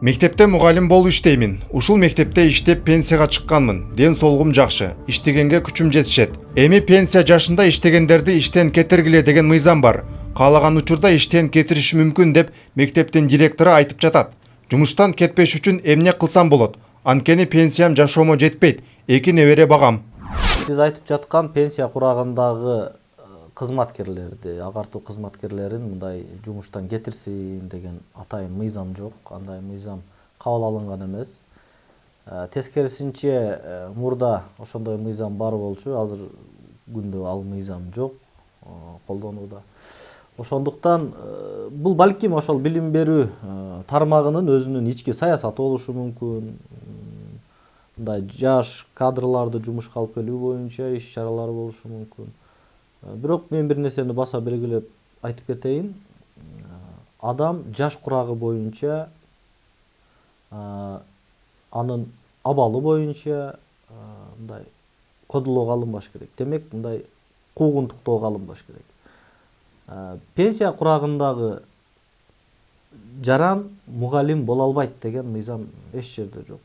Мектепте мугалим болуп иштеймин. Ушул мектепте иштеп пенсияга чыкканмын. Ден соолугум жакшы. Иштегенге күчүм жетишет. Эми пенсия жашында иштегендерди иштен кетиргиле деген мыйзам бар. Каалаган учурда иштен кетириш мүмкүн деп мектептин директору айтып жатат. Жумуштан кетпеш үчүн эмне кылсам болот? Анткени пенсиям жашоомо жетпейт. 2 небере багам. Сиз айтып жаткан пенсия курагындагы кызматкерлерди, агартуу кызматкерлерин мындай жумуштан кетирсин деген атайын мыйзам жок. Андай мыйзам кабыл алынган эмес. Тескерисинче мурда ошондой мыйзам бар болчу, азыр күндө ал мыйзам жок колдонууда. Ошондуктан бул балким ошол билим берүү тармагынын өзүнүн ички саясаты болушу мүмкүн. Мындай жаш кадрларды жумушка алып келүү боюнча иш чаралары болушу мүмкүн. Бирок мен бир нерсени баса белгилеп айтып кетейин. Адам жаш курагы боюнча анын абалы боюнча мындай кодолоого алынбаш керек. Демек, мындай куугунтуктоого алынбаш керек. Пенсия курагындагы жаран мугалим боло албайт деген мыйзам эч жерде жок.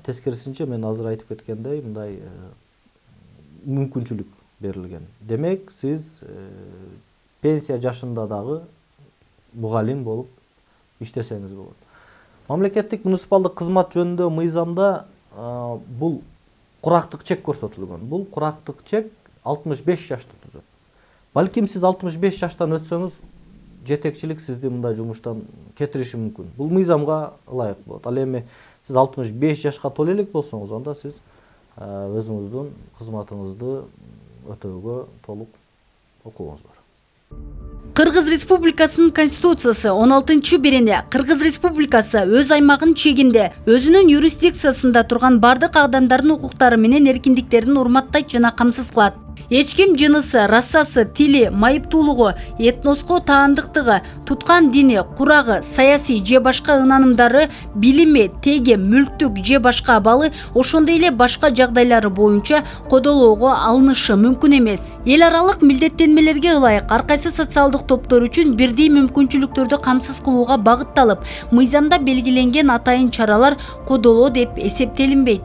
Тескерисинче мен азыр айтып кеткендей мындай мүмкүнчүлүк берилген. Демек, сиз пенсия жашында дагы мугалим болуп иштесеңиз болот. Мамлекеттик муниципалдык кызмат жөнүндө мыйзамда бул курактык чек көрсөтүлгөн. Бул курактык чек 65 жашты түзөт. Балким сиз 65 жаштан өтсөңүз, жетекчилик сизди мындай жумуштан кетириши мүмкүн. Бул мыйзамга ылайык болот. Ал эми сиз 65 жашка толо элек болсоңуз, анда сиз өзүңүздүн кызматыңызды өтөөгө толук укугуңуз бар. Кыргыз Республикасынын Конституциясы 16-берене Кыргыз Республикасы өз аймагынын чегинде өзүнүн юрисдикциясында турган бардык адамдардын укуктары менен эркиндиктерин урматтайт жана камсыз кылат. Эч ким жынысы, расасы, тили, майыптуулугу, этноско таандыктыгы, туткан дини, курагы, саясий же башка ынанымдары, билими, теги, мүлктүк же башка абалы, ошондой эле башка жагдайлары боюнча кодолоого алынышы мүмкүн эмес. Эл аралык милдеттенмелерге ылайык ар кайсы социалдык топтор үчүн бирдей мүмкүнчүлүктөрдү камсыз кылууга багытталып, мыйзамда белгиленген атайын чаралар кодолоо деп эсептелинбейт.